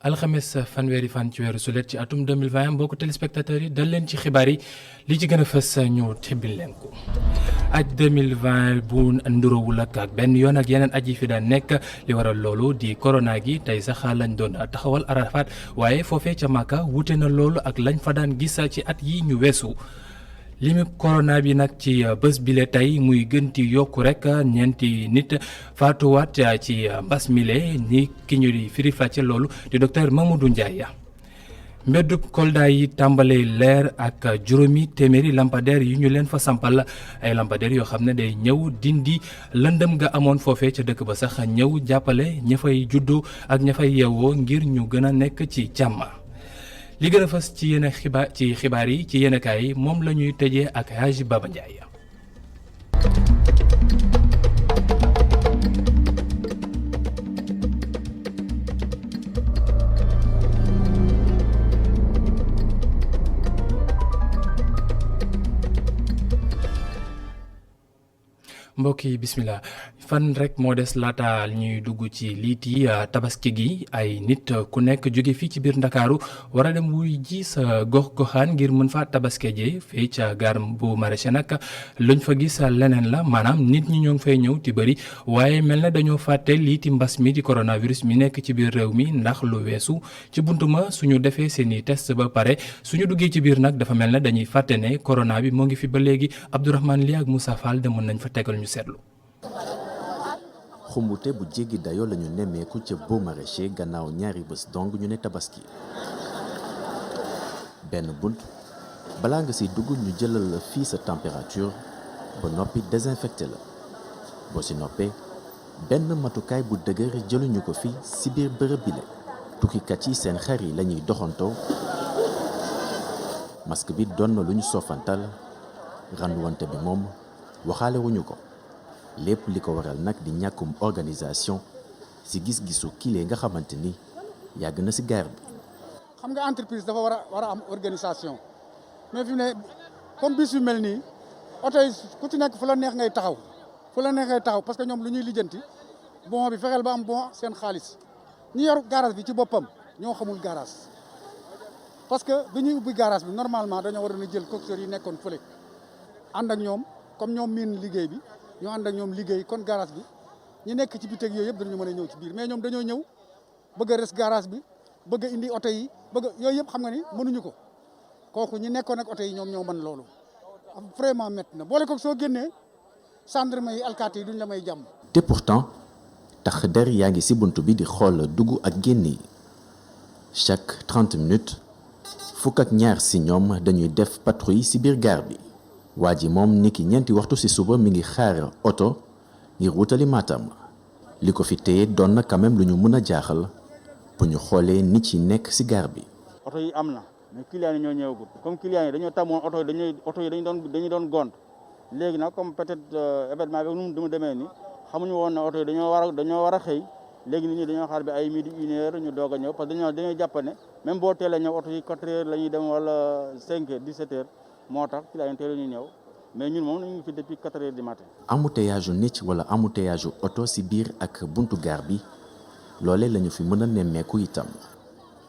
alxames fanweeri fan ci weeru sulet ci atum 2020 mbokku téléspectateurs yi dal leen ci xibaar yi li ci gën a fës ñu tibbil leen ko. aj 2020 bu nduroowul ak benn yoon ak yeneen aj yi fi daan nekk li waral loolu di corona gi tey sax lañ doon taxawal Arafat waaye foofee ca Makka wute na loolu ak lañ fa daan gis ci at yi ñu weesu. limu corona bi nag ci bés bile tey muy gën di yokku rek ñeenti nit faatuwaat ci mbas mile ni ki ñu di firi fàcce loolu di docteur Mamadou Ndiaye. mbeddub Kolda yi tàmbalee leer ak juróomi téeméeri lampadaire yu ñu leen fa sampal ay lampadaire yoo xam ne day ñëw dindi lëndëm nga amoon foofee ca dëkk ba sax ñëw jàppale ña fay juddu ak ña fay yeewoo ngir ñu gën a nekk ci jàmm. li gën a fës ci yenn xibaar yi ci yenn kaay yi moom la ñuy tëjee ak Haji Baba Ndiaye. mbokk yi bismillah fan rek moo des laata ñuy dugg ci liiti tabaski gi ay nit ku nekk jóge fii ci biir Ndakaaru war a dem wuy ji sa gox-goxaan ngir mën faa tabaske jee fii ca gare bu maraîcher nag luñ fa gis leneen la maanaam nit ñi ñoo ngi fay ñëw ti bëri waaye mel na dañoo fàtte liiti mbas mi di coronavirus mi nekk ci biir réew mi ndax lu weesu ci buntu ma suñu defee seeni test ba pare suñu duggee ci biir nag dafa mel na dañuy fàtte ne corona bi moo ngi fi ba léegi Abdourahmane Li ak Moussa Fall demoon nañ fa tegal ñu seetlu. xumbute bu jéggi dayo lañu nemmeeku ca Beaux Maraîchers gannaaw ñaari bés dong ñu ne tabaski benn bunt balaa nga siy dugg ñu jëlal la fii sa température ba noppi désinfecté la boo si noppee benn matukaay bu dëgër jëluñu ko fi si biir bërëb bi la tukkikat yi seen xar yi lañuy doxantoo masque bi doon na lu ñu soofantal randuwante bi moom waxaale wuñu ko lépp li ko waral nag di ñàkkum organisation ci gis-gisu kile nga xamante ni yàgg na ci gaar bi. xam nga entreprise dafa war a am organisation mais fi mu ne comme bis yu mel nii oto yi ku ci nekk fu la neex ngay taxaw parce que ñoom lu ñuy lijjanti bon bi fexeel ba am bon seen xaalis ñi yor garage bi ci boppam ñoo xamul garage parce que bi ñuy ubbi garage bi normalement dañoo waroon a jël coxeur yi nekkoon fële ànd ak ñoom comme ñoom miin liggéey bi. ñoo ànd ak ñoom liggéey kon garage bi ñi nekk ci bitig yooyu yëpp dañu mën a ñëw ci biir mais ñoom dañoo ñëw bëgg a res garage bi bëgg a indi oto yi yooyu yëpp xam nga ni mënuñu ko kooku ñi nekkoon ak oto yi ñoom ñoo mën loolu vraiment métti na boole ko soo génnee gendarme yi alkaati yi duñ la may jàmm. te pourtant tax der yaa ngi ci bunt bi di xool dugg ak génn yi chaque 30 minutes fukk ak ñaar ci ñoom dañuy def patrouille ci biir gare bi. waa ji moom niki ñeenti waxtu ci suba mi ngi xaar oto ngir wutali Matam li ko fi téye doon na quand même lu ñu mën a jaaxal bu ñu xoolee nit yi nekk ci gaar bi. oto yi am na mais clients yi ñoo ñëwagul comme clients yi dañoo tàmmoon oto yi dañu doon gont léegi nag comme peut-être événement bi nu mu demee ni xamuñu woon ne oto yi dañoo war a xëy léegi nit ñi dañoo xaar bi ay midi 1h ñu doog a ñëw parce que dañoo jàpp ne même boo teelee ñëw oto yi 4h la ñuy dem wala 5h 17h. moo tax ci la teel ñu ñëw mais ñun moom ñu ngi fi depuis 4h du matin. embouteillage nit wala embouteillage oto ci biir ak buntu gaar bi loolee lañu fi mën a nemmeeku itam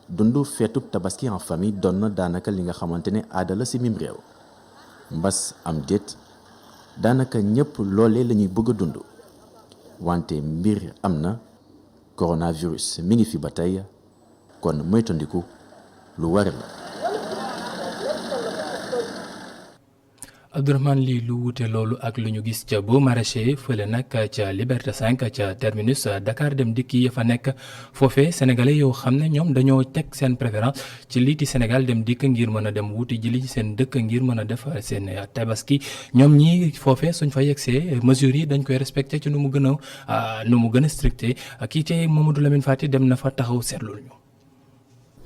dundu feetub tabaski en famille doon na daanaka li nga xamante ne aada la ci mim réew mbas am déet daanaka ñëpp loolee la ñuy bëgg a dund wante mbir am na coronavirus mi ngi fi ba tey kon moytandiku lu war la. Abdourahmane Li lu wute loolu ak lu ñu gis ca Beaux Maraîchers fële nag ca Liberté 5 ca terminus Dakar dem dikk yi fa nekk foofee sénégalais yoo xam ne ñoom dañoo teg seen préférence ci liiti Sénégal dem dikk ngir mën a dem wuti jëli seen dëkk ngir mën a def seen tabaski ñoom ñii foofee suñ fa yegsee mesures yi dañ koy respecté ci nu mu gën a stricté kii te Mamadou Lamine Fati dem na fa taxaw seetlul ñu.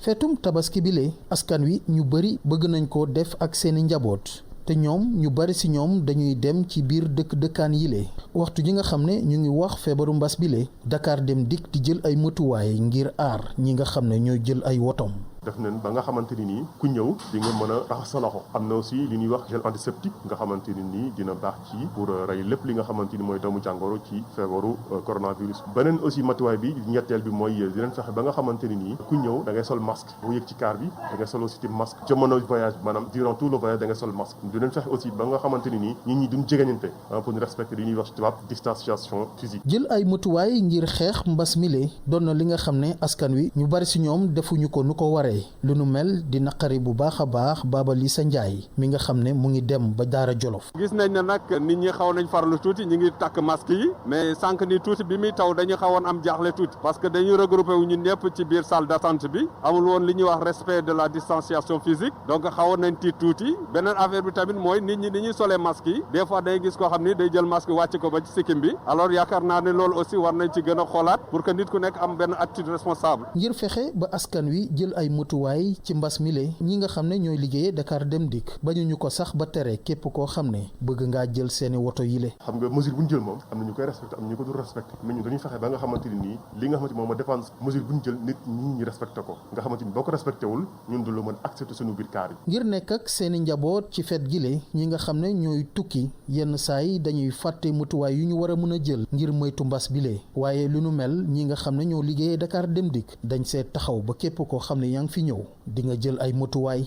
feetum tabaski bile askan wi ñu bëri bëgg nañ ko def ak seeni njaboot. te ñoom ñu bari ci ñoom dañuy dem ci biir dëkkaan yile waxtu ji nga xam ne ñu ngi wax feebaru mbas bile Dakar dem dikk di jël ay matuwaay ngir aar ñi nga xam ne ñooy jël ay wotom def nañ ba nga xamante ni nii ku ñëw di nga mën a raxas sa loxo am na aussi li ñuy wax gel antiseptique nga xamante ni nii dina baax ci pour rey lépp li nga xamante ni mooy doomu jàngoro ci feebaru coronavirus. beneen aussi matuwaay bi ñetteel bi mooy dinañ fexe ba nga xamante ni nii ku ñëw da ngay sol masque boo yëg ci car bi da ngay sol aussi ci masque jamono voyage maanaam durant tout le voyage da ngay sol masque dinañ fexe aussi ba nga xamante ni nii nit ñi duñ jegeñante pour ñu respecter li ñuy wax ci tubaab distanciation physique. jël ay matuwaay ngir xeex mbas mile doon na li nga xam ne askan wi ñu bari ci ñoom defuñu ko nu ko waree lu nu mel di naqari bu baax a baax Baba Lissa Ndiaye mi nga xam ne mu ngi dem ba Daara Jolof. gis nañ ne nag nit ñi xaw nañ farlu tuuti ñu ngi takk masque yi mais sànq ni tuuti bi muy taw dañu xawoon am jaaxle tuuti parce que dañu regroupé wu ñun ñëpp ci biir salle d'attente bi amul woon li ñuy wax respect de la distanciation physique donc xawoon nañ tiit tuuti beneen affaire bi tamit mooy nit ñi ni ñuy solee masque yi des fois day gis koo xam ni day jël masque wàcc ko ba ci sikkim bi alors yaakaar naa ne loolu aussi war nañ ci gën a xoolaat pour que nit ku nekk am benn attitude responsable. ngir fexe ba askan wi jël ay mutuwaay ci mbas mile ñi nga xam ne ñooy liggéeyee Dakar Dem Dikk bañuñu ko sax ba tere képp koo xam ne bëgg ngaa jël seeni woto yile. xam nga mesure bu ñu jël moom am na ñu koy respecté am na ñu ko dul respecté mais ñun dañuy fexe ba nga xamante ni nii li nga xamante moom ma défense mesure bu ñu jël nit ñi respecté ko nga xamante ni boo ko respecté wul ñun du la mën accepté suñu biir kaar yi. ngir nekk ak seeni njaboot ci fet gile ñi nga xam ne ñooy tukki yenn saa yi dañuy fàtte mutuwaay yu ñu war a mën a jël ngir moytu mbas bile waaye lu nu mel ñi nga xam ne ñoo liggéeyee Dakar Dem Dikk dañ see taxaw ba képp koo xam ne yaa ngi fi ñëw di nga jël ay mutuwaay.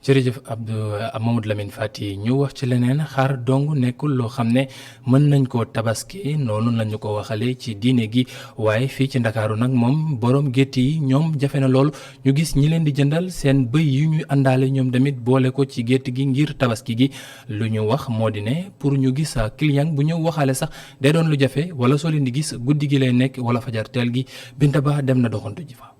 jërëjëf Mamadou Lamine Fati ñu wax ci leneen xar dong nekkul loo xam ne mën nañ koo tabaski noonu lañu ko waxalee ci diine gi waaye fii ci Ndakaaru nag moom borom gétt yi ñoom jafe na loolu ñu gis ñi leen di jëndal seen bëy yu ñuy àndaale ñoom tamit boole ko ci gétt gi ngir tabaski gi lu ñu wax moo di ne pour ñu gis client bu ñëw waxaale sax day doon lu jafe wala soo leen di gis guddi gi lay nekk wala fajar teel gi Binta Ba dem na doxantu ji fa.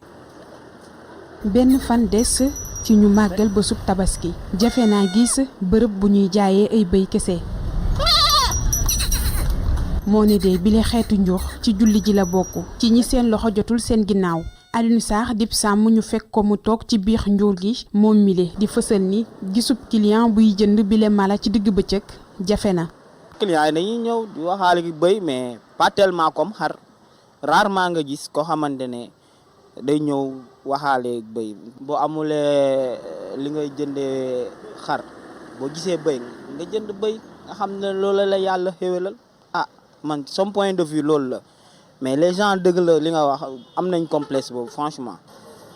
benn fan des ci ñu màggal bésub tabaski jafe naa gis bërëb bu ñuy jaayee ay bëy kese moo ne de bile xeetu njux ci julli ji la bokk ci ñi seen loxo jotul seen ginnaaw Alioune Sarr dib sàmm ñu fekk ko mu toog ci biir njuur gi moom mile di fësal ni gisub client buy jënd bile mala ci digg bëccëg jafe na. client yi dañuy ñëw di waxaale gi bëy mais pas tellement comme xar rarement nga gis koo xamante ne day ñëw waxaale bëy boo amulee li ngay jëndee xar boo gisee bëy nga jënd bëy nga xam ne loolu la yàlla xéwalal man son point de vue loolu la mais les gens dëgg la li nga wax am nañ complexe boobu franchement.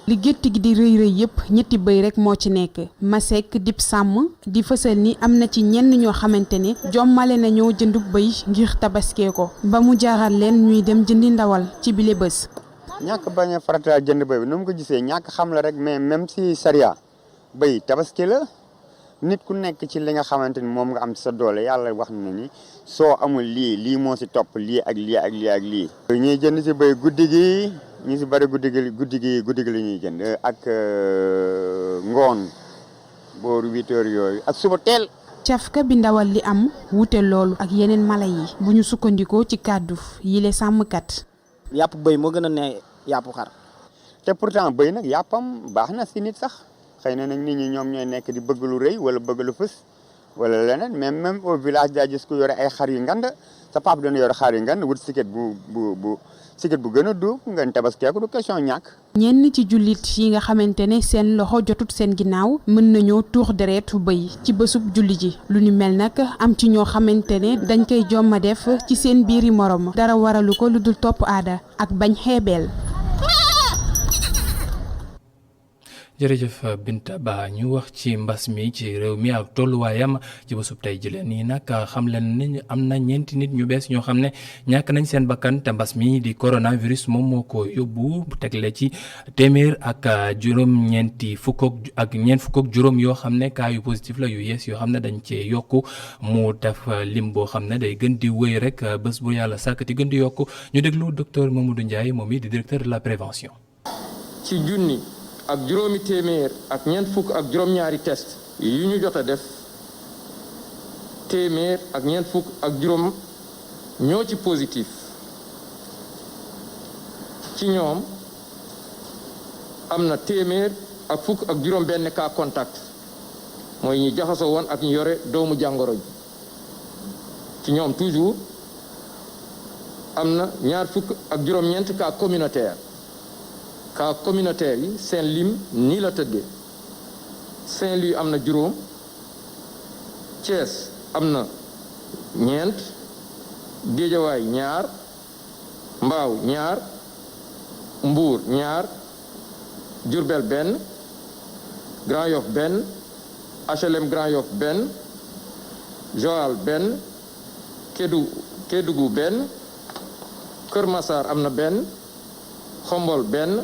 li gétt gi di rëy rëy yëpp ñetti bëy rek moo ci nekk Masek dib sàmm di fësal ni am na ci ñenn ñoo xamante ne jommale nañoo jëndub bëy ngir tabaskee ko ba mu jaaral leen ñuy dem jëndi ndawal ci bile bés. ñàkk bañ a farata jënd bëy bi nu mu ko gisee ñàkk xam la rek mais même si sariya bëy tabaski la nit ku nekk ci li nga xamante ni moom nga am sa doole yàlla wax na ni soo amul lii moo si topp lii ak lii ak lii ak lii. ñuy jënd si bëy guddi gi ñu si bëri guddi gi la ñuy jënd ak ngoon booru 8 heures yooyu ak suba teel. cafka bi ndawal li am wute loolu ak yeneen mala yi bu ñu sukkandikoo ci kàddu yile sàmmkat. yàpp bëy moo gën a ne yàpp xar. te pourtant bëy nag yàppam baax na si nit sax xëy na nag nit ñi ñoom ñooy nekk di bëgg lu rëy wala bëgg lu fës wala leneen même au village daa gis ku yore ay xar yu ngand sa papa dana yore xar yu ngand wut siket bu gën a duub ngeen tabaskeeku du question ñàkk. ñenn ci jullit yi nga xamante ne seen loxo jotut seen ginnaaw mën nañoo tuux deretu bëy ci bésub julli ji lu ni mel nag am ci ñoo xamante ne dañ koy jomma def ci seen biiri morom dara waralu ko lu dul topp aada ak bañ xeebeel. jërëjëf Binta Ba ñu wax ci mbas mi ci réew mi ak tolluwaayam ci bésub tey jëlee nii nag xam leen ni am na ñeenti nit ñu bees ñoo xam ne ñàkk nañ seen bakkan te mbas mi di coronavirus moom moo ko yóbbu tegle ci téeméer ak ñeent fukk ak juróom yoo xam ne cas yu positif la yu yees yoo xam ne dañ cee yokku mu def lim boo xam ne day gën di wéy rek bés bu yàlla sàkkati gën di yokku ñu déglu docteur Mamadou Ndiaye moom it di directeur de la prévention. ci junni ak juróomi téeméer ak ñeent fukk ak juróom-ñaari test yu ñu jot a def téeméer ak ñeent fukk ak juróom ñoo ci positif ci ñoom am na téeméer ak fukk ak juróom benn cas contact mooy ñi jaxasoo woon ak ñu yore doomu jàngoro ji ci ñoom toujours am na ñaar fukk ak juróom-ñeent cas communautaire cas communautaire yi seen lim nii la tëddee Saint-Louis am na juróom Thiès am na ñeent Guédiawaye ñaar Mbao ñaar Mbour ñaar Diourbel benn Grand Yoff benn HLM Grand Yoff benn Joal benn Kédougou benn Kër Massar am na benn Xombol benn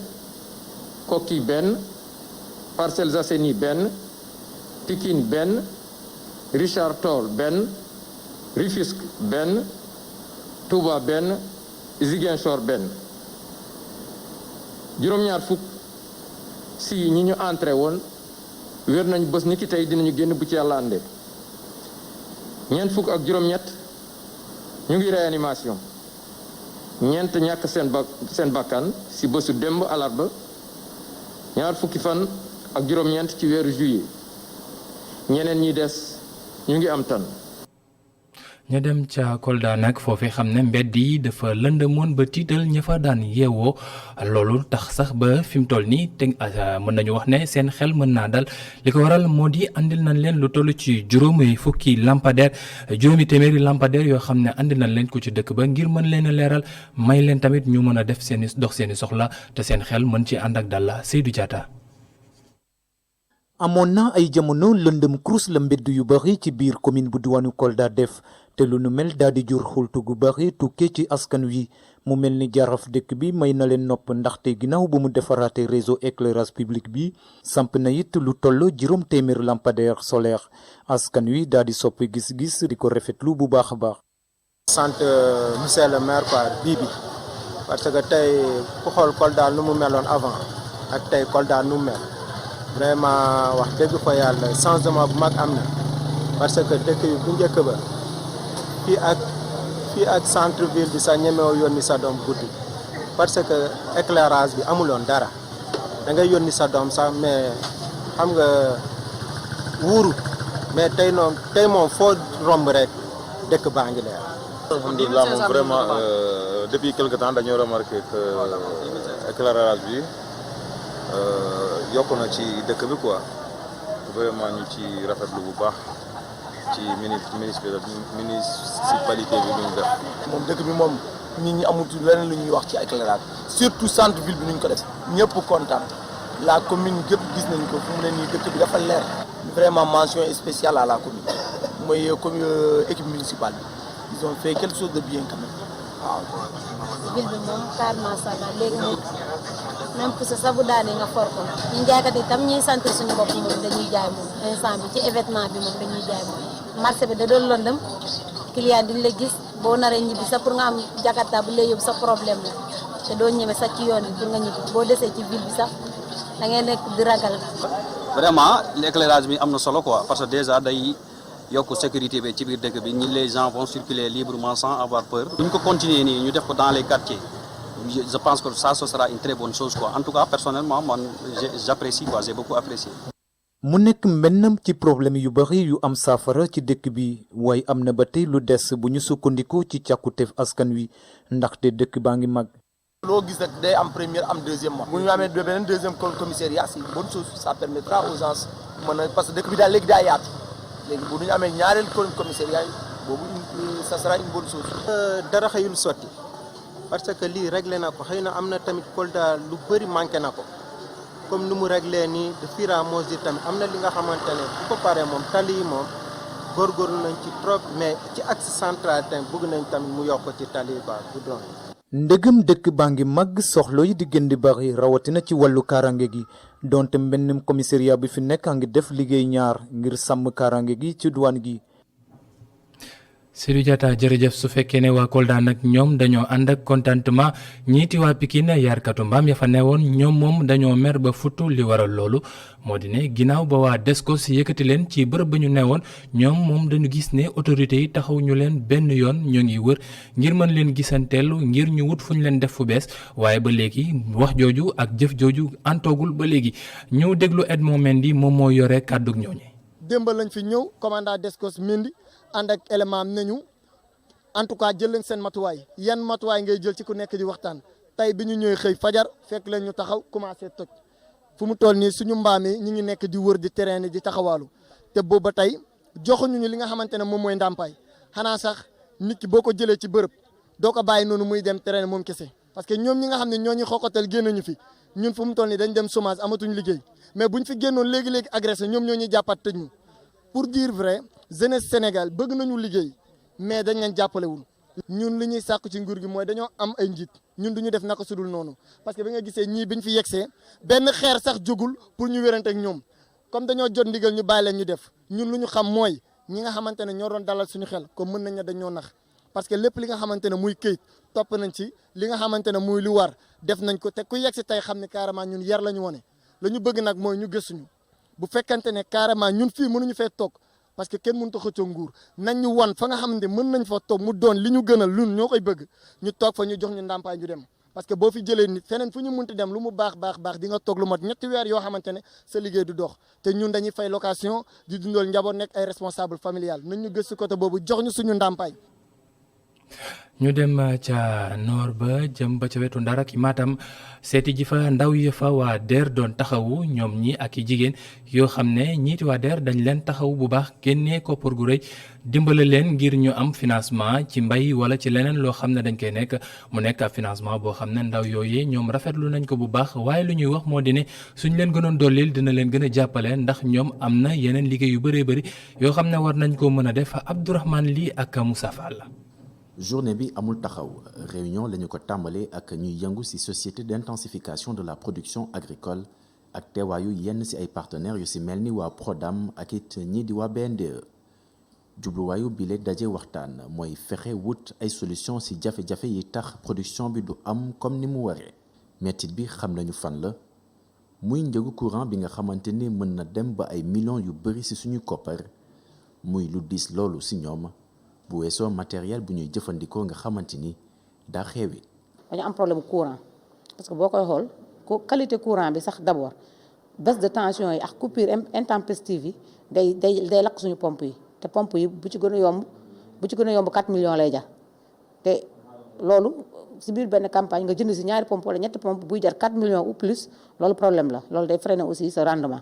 Koki benn Parcelles Assainies benn Pikine benn Richard Toll benn Rufisque benn Touba benn Ziguinchor benn juróom-ñaar fukk si ñi ñu entré woon wér nañu bés ni ki tey dinañu génn bu ci yàlla àndee ñeent fukk ak juróom-ñett ñu ngi réanimation ñeent ñàkk seen bakkan si bésu démb alarba ñaar fukki fan ak juróom-ñeent ci weeru juillet ñeneen ñi des ñu ngi am tan ña dem ca Kolda nag foofee xam ne mbedd yi dafa lëndëmoon ba tiital ña fa daan yeewoo loolu tax sax ba fi mu toll nii te mën nañu wax ne seen xel mën naa dal li ko waral moo di andil nañ leen lu toll ci juróomi téeméeri lampadaire yoo xam ne andil nañ leen ko ci dëkk ba ngir mën leen a leeral may leen tamit ñu mën a def seeni soxla te seen xel mën ci ànd ak dal la Seydou Diatta. amoon na ay jamono lëndëm kurus la mbedd yu bari ci biir commune bu diwaanu Kolda def te lu nu mel daal di jur xultu gu bari tukkee ci askan wi mu mel ni jaraf dëkk bi may na leen nopp ndaxte ginnaaw bu mu defaraate réseau éclairage public bi samp na it lu toll juróom téeméer lampadaire solaire askan wi daal di soppi gis-gis di ko rafetlu bu baax a baax. sant monsieur le maire quoi bii bi parce que tey ku xool Kolda nu mu meloon avant ak tey Kolda nu mu mel. vraiment wax dëgg fa yàlla changement bu mag am na parce que dëkk yu bu njëkk ba fii ak centre ville bi sax ñemewoo yónni sa doom guddi parce que éclairage bi amuloon dara da ngay yónni sa doom sax mais xam nga wuuru mais tey moom foo romb rek dëkk baa ngi leer. alhamdulilah moom vraiment depuis quelque temps dañoo remarqué que éclairage bi yokk na ci dëkk bi quoi vraiment ñu ci rafetlu bu baax ci municipalité bi ñu def. moom dëkk bi moom nit ñi amut leneen lu ñuy wax ci éclairage surtout centre ville bi ñu ko def ñëpp kontaan la commune gépp gis nañu ko fu mu ne nii dëkk bi dafa leer vraiment mention spéciale à la commune mooy comme équipe municipale bi ils ont fait quelque chose de bien quand même waaw. ville bi moom carrément ça va léegi moom même pour sa bu daanee nga for ko ñu jaaykat yi tam ñuy sant suñu bopp moom dañuy jaay moom instant bi ci événement bi moom dañuy jaay moom marché bi da doon lëndëm client duñ la gis boo naree ñibbi sax pour nga am jakarta bu lay yóbbu sa problème la te doo ñeme sax ci yoon bi pour nga ñibbi boo desee ci ville bi sax da ngay nekk di ragal. vraiment l'éclairage bi am na solo quoi parce que déjà day yokk sécurité bi ci biir dëkk bi ñi les gens vont circuler librement sans avoir peur. bu ñu ko continuer nii ñu def ko dans les quartiers je pense que ça ce sera une très bonne chose quoi en tout cas personnellement man j'apprécie quoi j'ai beaucoup apprécié. mu nekk mbennam ci problème yu bari yu am saafara ci dëkk bi waaye am na ba tey lu des bu ñu sukkandiku ci càkkuteef askan wi ndaxte dëkk baa ngi mag. loo gis rek day am première am deuxième mois bu ñu amee beneen deuxième commissariat c'est une bonne chose ça permettra aux gens mën a parce que dëkk bi daal léegi daa yaatu léegi bu ñu amee ñaareel commissariat yi boobu ça sera une bonne chose. dara xëyul sotti parce que lii réglé na ko xëy na am na tamit Kolda lu bëri manqué na ko comme ni mu réglé nii de fur et à mesure tamit am na li nga xamante ne bu ko paree moom tali yi moom góorgóorlu nañ ci trop mais ci axe central tamit bëgg nañ tamit mu yokk ci tali yi quoi bu doon. ndëgëm dëkk baa ngi màgg soxlo yi di gën di bari rawatina ci wàllu kaaraange gi donte mbennum commissariat bi fi nekk a ngi def liggéey ñaar ngir sàmm kaaraange gi ci douane gi. Seydou Diatta jërëjëf su fekkee ne waa Kolda nag ñoom dañoo ànd ak contentement ñiiti waa Pikine yarkatu mbaam ya fa newoon ñoom moom dañoo mer ba futtu li waral loolu moo di ne ginnaaw ba waa Descos yëkkati leen ci bërëb ba ñu newoon ñoom moom dañu gis ne autorités yi taxaw ñu leen benn yoon ñoo ngi wër ngir mën leen gisanteelu ngir ñu wut fu ñu leen def fu bees waaye ba léegi wax jooju ak jëf jooju antoogul ba léegi ñu déglu Edmond Mendy moom moo yore kàddug ñooñu. démb lañ fi ñëw commandant Descos Mendy ànd ak élément am nañu en tout cas jël leen seen matuwaay yan matuwaay ngay jël ci ku nekk di waxtaan tey bi ñu ñëwee xëy fajar fekk leen ñu taxaw commencé toj fu mu toll nii suñu mbaam yi ñu ngi nekk di wër di terrain di taxawaalu te boobu ba tey joxuñu ñu li nga xamante ne moom mooy ndàmpaay xanaa sax nit ki boo ko jëlee ci bërëb doo ko bàyyi noonu muy dem terrain moom kese parce que ñoom ñi nga xam ne ñoo ñu xoqatal génn ñu fi ñun fu mu toll nii dañ dem chômage amatuñ liggéey mais buñ fi génnoon léegi-léegi agressé ñoom ñoo ñuy jàppaat tëj ñu pour dire vrai jeunesse Sénégal bëgg nañu liggéey mais dañ leen jàppalewul ñun li ñuy sàkku ci nguur gi mooy dañoo am ay njiit ñun duñu def naka sudul noonu parce que bi nga gisee ñii biñ fi yegsee benn xeer sax jógul pour ñu wérante ak ñoom comme dañoo jot ndigal ñu bàyyi leen ñu def ñun lu ñu xam mooy ñi nga xamante ne ñoo doon dalal suñu xel comme mën nañ ne dañoo nax parce que lépp li nga xamante ne muy këyit topp nañ ci li nga xamante ne muy lu war def nañ ko te ku yegsi tey xam ne carrément ñun yar la ñu wone la ñu bëgg nag mooy ñu gëstuñu bu fekkante ne carrément ñun fii mënuñu fee toog parce que kenn mënut a xëccoo nguur nañ ñu wan fa nga xamante mën nañ fa toog mu doon li ñu gënal ñun ñoo koy bëgg ñu toog fa ñu jox ñu ndàmpaay ñu dem parce que boo fi jëlee nit feneen fu ñu mënti dem lu mu baax di nga toog lu mat 3 weer yoo xamante ne sa liggéey du dox te ñun dañuy fay location di dundal njaboot nekk ay responsable familial nañ ñu gëstu côté boobu jox ñu suñu ndàmpaay. ñu dem ca noor ba jëm ba ca wetu Ndar ak Matam seeti ji fa ndaw yi fa waa DER doon taxawu ñoom ñi ak i jigéen yoo xam ne ñiiti waa DER dañ leen taxaw bu baax génnee koppar gu rëy dimbale leen ngir ñu am financement ci mbay wala ci leneen loo xam ne dañ koy nekk mu nekk ab financement boo xam ne ndaw yooyu ñoom rafetlu nañ ko bu baax waaye lu ñuy wax moo di ne suñ leen gënoon dollil dina leen gën a jàppale ndax ñoom am na yeneen liggéey yu bëree bëri yoo xam ne war nañ ko mën a def Abdourahmane Ly ak Moussa Fall. journée bi amul taxaw réunion lañu ko tàmbalee ak ñuy yëngu ci société d'intensification de la production agricole ak teewaayu yenn ci ay partenaires yu ci mel ni waa Prodam ak it ñii di waa BNDE jubluwaayu bile daje waxtaan mooy fexe wut ay solution ci jafe-jafe yi tax production bi du am comme ni mu waree mettit bi xam nañu fan la muy njëgu courant bi nga xamante ni mën na dem ba ay millions yu bari ci suñu koppar muy lu diis loolu ci ñoom bu weesoo matériel bu ñuy jëfandikoo nga xamante ni daa xewi. dañu am problème courant parce que boo koy xool qualité courant bi sax d'abord baisse de tension yi ak coupure intempestive yi day lakk suñu pompe yi te pompe yi bu ci gën a yomb 4 millions lay jar te loolu si biir benn campagne nga jënd si ñaari pompe wala ñetti pompe buy jar 4 millions ou plus loolu problème la loolu day freiner aussi sa rendement.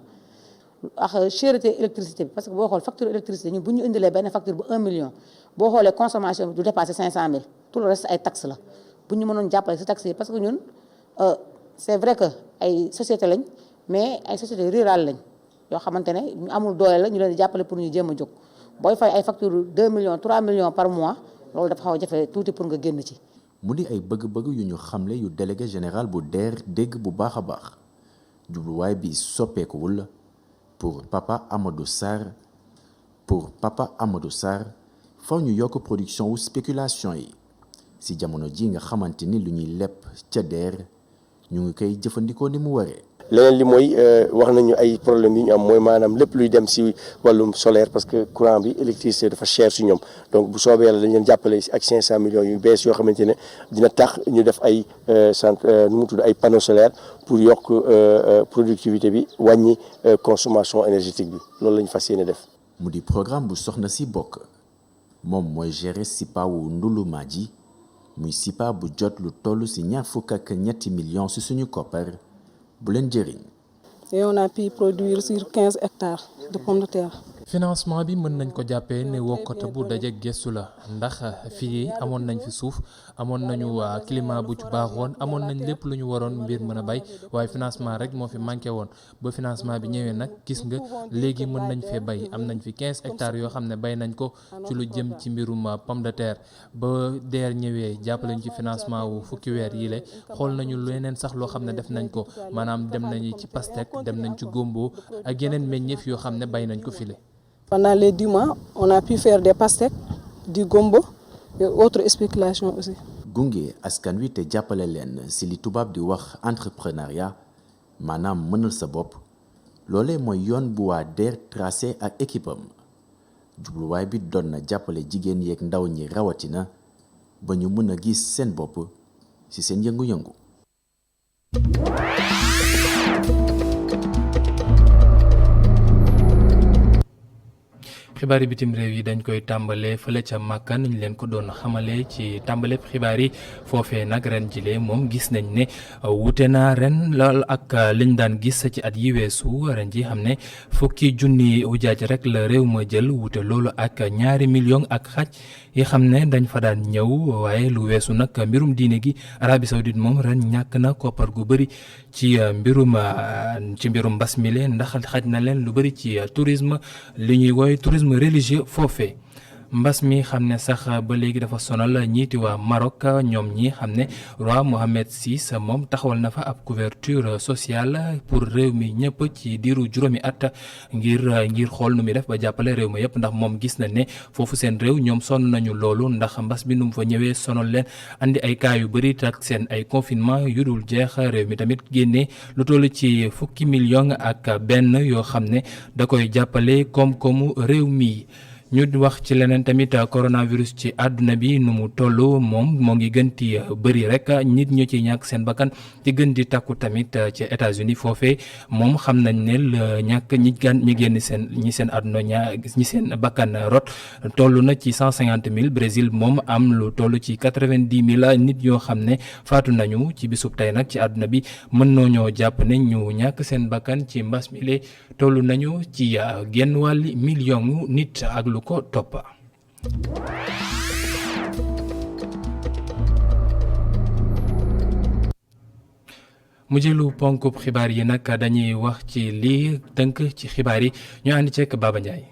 ak cherté électricité bi parce que boo xool facture électricité ñun bu ñu indilee benn facture bu 1 million boo xoolee consommation bi du dépasser 500 000 tout le reste ay taxes la bu ñu mënoon jàppale si taxes yi parce que ñun c'est vrai que ay société lañ mais ay société rurale lañ yoo xamante ne ñu amul doole la ñu leen di jàppale pour ñu jéem a jóg booy fay ay facture 2 millions 3 millions par mois loolu dafa xaw a jafe tuuti pour nga génn ci. mu di ay bëgg-bëgg yu ñu xamle yu délégué général bu DER dégg bu baax a baax jubluwaay bi soppeekuwul. Pour Papa Amadou Sarr faw ñu yokk production wu spéculation yi ci jamono ji nga xamante ni lu ñuy lepp ca DER ñu ngi koy jëfandikoo ni mu waree. leneen li mooy wax nañu ay problème yi ñu am mooy maanaam lépp luy dem ci wàllum solaire parce que courant bi électricité dafa cher ci ñoom donc bu soobee yàlla dañ leen jàppale ak 500 millions yu bees yoo xamante ne dina tax ñu def ay nu mu tudd ay panneaux solaires pour yokk productivité bi wàññi consommation énergétique bi loolu la ñu fas yéene def. mu di programme bu soxna ci bokk moom mooy gérer SIPA wu Ndouloumadji muy SIPA bu jot lu toll ci 23 millions ci suñu koppar. bu leen jëriñ. Et on a pu produire sur 15 hectares de pommes de terre. financement bi mën nañ ko jàppee ne wokkata bu daje gëstu la ndax fii amoon nañ fi suuf amoon nañu climat bu ci baaxoon amoon nañ lépp lu ñu waroon mbir mën a bay waaye financement rek moo fi manqué woon ba financement bi ñëwee nag gis nga léegi mën nañ fee bay am nañ fi 15 hectares yoo xam ne bay nañ ko ci lu jëm ci mbirum pomme de terre ba DER ñëwee jàppaleñ ci financement wu fukki weer yi la xool nañu leneen sax loo xam ne def nañ ko maanaam dem nañu ci pastèque dem nañ ci gombo ak yeneen meññeef yoo xam ne bay nañ ko file. Pendant les 10 mois, on a pu faire des pastèques, du gombo et autres spéculations aussi. gunge askan wi te jàppale leen ci li tubaab di wax entrepreneuriat maanaam mënal sa bopp loolee mooy yoon bu waa DER tracé ak équipe am jubluwaay bi doon na jàppale jigéen yeeg ndaw ñi rawatina ba ñu mën a gis seen bopp ci seen yëngu-yëngu. xibaari bitim réew yi dañ koy tàmbale fële ca Màkka niñ leen ko doon xamale ci tàmbale xibaar yi foofee nag ren jile moom gis nañ ne wute na ren lool ak liñ daan gis ci at yi weesu ren ji xam ne fukki junni ujaaj rek la réew ma jël wute loolu ak 2 millions ak xaaj yi xam ne dañ fa daan ñëw waaye lu weesu nag mbirum diine gi Arabie Saoudite moom ren ñàkk na koppar gu bëri ci mbirum mbas mi leen ndax xaj na leen lu bëri ci tourisme li ñuy woy tourisme religieux foofee mbas mi xam ne sax ba léegi dafa sonal ñiiti waa Maroc ñoom ñi xam ne roi Mohammed VI moom taxawal na fa ab couverture sociale pour réew mi ñëpp ci diiru juróomi at ngir xool nu muy def ba jàppale réew mi yëpp ndax moom gis na ne foofu seen réew ñoom sonn nañu loolu ndax mbas bi nu mu fa ñëwee sonal leen andi ay cas yu bëri tak seen ay confinement yu dul jeex réew mi tamit génne lu toll ci fukki million ak benn yoo xam ne da koy jàppale koom-koomu réew mi. ñu wax ci leneen tamit coronavirus ci àdduna bi nu mu toll moom moo ngi gën di bëri rek nit ñu ci ñàkk seen bakkan di gën di takku tamit ci États-Unis foofee moom xam nañ ne ñàkk ñi génn seen àdduna ñi seen bakkan rot toll na ci 150 000 Brésil moom am lu toll ci 90 000 nit yoo xam ne faatu nañu ci bisub tey nag ci àdduna bi mën nañoo jàpp ne ñu ñàkk seen bakkan ci mbas mi le toll nañu ci genn wàlli million nit ak lu ko toppa mu jëlu ponkub xibaar yi nag dañuy wax ci lii tënk ci xibaar yi ñu ànd ceek Baba Ndiaye.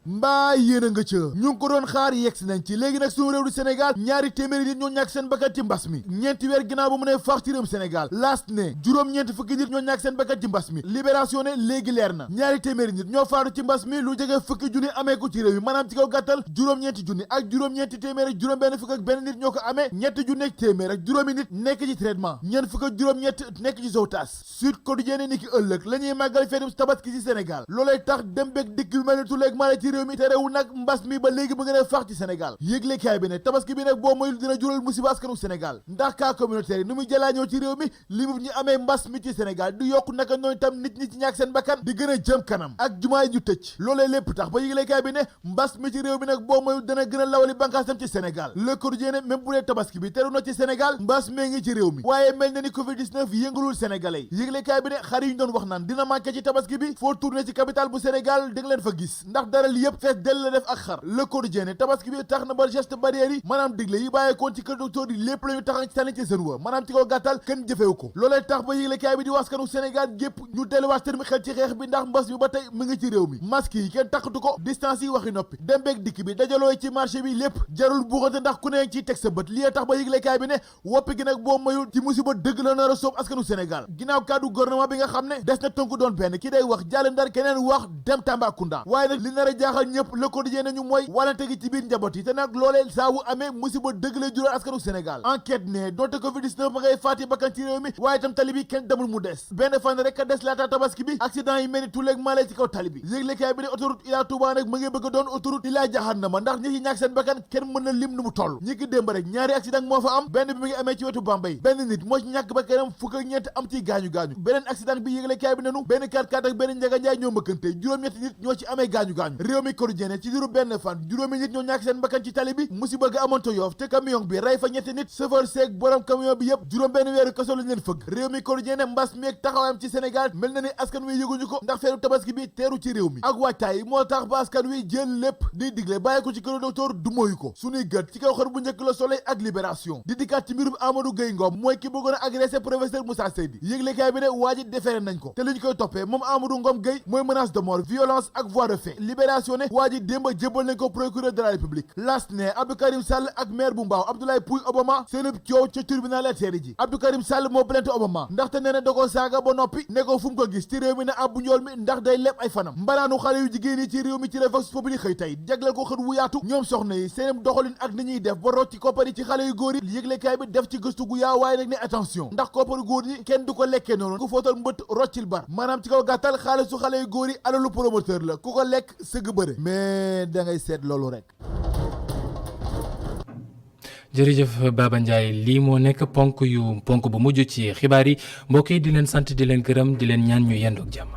mbaa yéen a nga ca ñu ngi ko doon xaar yegsi nañ ci léegi nag suñu réew du Sénégal ñaari téeméeri nit ñoo ñàkk seen bakkan ci mbas mi ñeenti weer ginnaaw ba mu ne faax ci réewum Sénégal laast ne juróom-ñeenti fukki nit ñoo ñàkk seen bakkan ci mbas mi libération ne léegi leer na ñaari téeméeri nit ñoo faatu ci mbas mi lu jege fukki junni amee ko ci réew mi maanaam ci kaw gàttal juróom-ñeenti junni ak juróom-ñeenti téeméer ak juróom-benn fukk ak benn nit ñoo ko amee ñetti junni ak téeméer ak juróomi nit nekk ci traitement ñeent fukk ak juróom-ñett nekk ci sowtaas Sud Quotidien ni ki ëllëg la ñuy màggal feetum tabaski ci Sénégal loolay tax dem beeg dikk bi mel ni tuleeg maale ci réew mi te réew nag mbas mi ba léegi mu ngi ne fax ci Sénégal yëglekaay bi ne tabaski bi nag boo moyul dina jural musiba askanu Sénégal ndax cas communautaire yi ni muy jëlaa ñëw ci réew mi li mu ñi amee mbas mi ci Sénégal di yokku naka noonu tam nit ñi ci ñàkk seen bakkan di gën a jëm kanam ak jumaay ju tëj loolee lépp tax ba yëglekaay bi ne mbas mi ci réew mi nag boo moyul dana gën a lawali bànqaasam ci Sénégal Le Quotidien ne même bu dee tabaski bi teru na ci Sénégal mbas mee ngi ci réew mi waaye mel na ni Covid-19 yëngalul Sénégalais yi yëglekaay bi ne xar yi ñu doon wax naan dina manqué ci tabaski bi foo tourné ci capitale bu Sénégal da nga leen fa gis ndax dara li yëpp fees dell la def ak xar Le Quotidien ne tabaski bi tax na ba geste barrière yi maanaam digle yi bàyyeekoon ci kër docteur yi lépp la ñu taxañ ci sànni ci seen wa maanaam ci ko gàttal kenn jëfewu ko loolee tax ba yëglekaay bi di waskanu Sénégal gépp ñu delluwaat termi xel ci xeex bi ndax mbas bi ba tey mu ngi ci réew mi masque yi kenn takkatu ko distance yi waxi noppi dem beeg dikk bi dajaloo ci marché bi lépp jarul buuxante ndax ku ne ciy teg sa bët lii tax ba yëglekaay bi ne woppi gi nag boo mayul ci musiba dëgg la nar a soob askanu Sénégal ginnaaw kàddu gouvernement bi nga xam ne des na tënku doon benn ki day wax jàll ndar keneen wax dem Tambacounda waaye nag li nar a jaaxal ñëpp Le Quotidien nañu mooy walante gi ci biir njaboot yi te nag loolee saa wu amee musiba dëgg la jural askanu Sénégal enquête ne doonte Covid-19 ma ngay faati bakkan ci réew mi waaye itam tali bi kenn demul mu des benn fan rek a des laata tabaski bi accident yi mel ni tuleeg maale ci kaw tali bi yëglekaay bi ne autoroute Ila Touba nag ma ngay bëgg a doon autoroute Ila Jahannama ndax ñi ci ñàkk seen bakkan kenn mën na lim nu mu toll ñi ki démb rek ñaari accident moo fa am benn bi mi ngi amee ci wetu Bambey benn nit moo ci ñàkk bakkanam fukk ak ñeent am ci gaañu-gaañu beneen accident bi yëglekaay bi nenu benn 4x4 ak benn Njaga Njaay ñoo mëkkante juróom-ñetti nit ñoo ci amee gaañu-gaañu réew mi Quotidien ci diiru benn fan juróomi nit ñoo ñàkk seen bakkan ci tali bi musiba ga amoon Yoff te camion bi rey fa ñetti nit chauffeur seeg borom camion bi yëpp juróom benn weeru kaso lañ leen fëgg réew mi Quotidien mbas mi ak taxawaayam ci Sénégal mel na ni askan wi yëguñu ko ndax feeru tabaski bi teeru ci réew mi ak waajtaay moo tax ba askan wi jël lépp di digle bàyyi ko ci kër docteur du moyu ko suñuy gët ci kaw xër bu njëkk la Soleil ak Libération di dikkaat ci mbirum Amadou Gueye Ngom mooy ki bëggoon a agressé professeur Moussa Seydi yëglekaay bi ne waa ji déféré nañ ko te li ñu koy toppee moom Amadou Ngom Gueye mooy menace de mort violence ak voie de fait Libération ne waa ji démb jébbal nañ ko procureur de la République las ne Abdou Karim Sall ak maire bu Mbaaw Abdoulaye Pouye Obama seenub coow ca tribunal atteeri ji Abdou Karim Sall moo plainte Obama ndaxte nee na da ko saaga ba noppi ne ko fu mu ko gis ci réew mi ne abbu njool mi ndax day leb ay fanam mbaraanu xale yu jigéen yi ci réew mi ci la Vox Populi xëy tey jagleel ko xët wu yaatu ñoom soxna yi seenub doxalin ak ni ñuy def ba rocc ci koppar yi ci xale yu góor yi yëglekaay bi def ci gëstu gu yaa waaye nag ne attention ndax kopparu góor yi kenn du ko lekkee noonu ku footal mbët roccil bar maanaam ci kaw gàttal xaalisu xale yu góor yi alalu promoteur la ku ko lekk sëgg bëre mais da ngay seet loolu rek jërëjëf Baba Ndiaye lii moo nekk ponk bu mujj ci xibaar yi mbokk yi di leen sant di leen gërëm di leen ñaan ñu yendoog jàmm.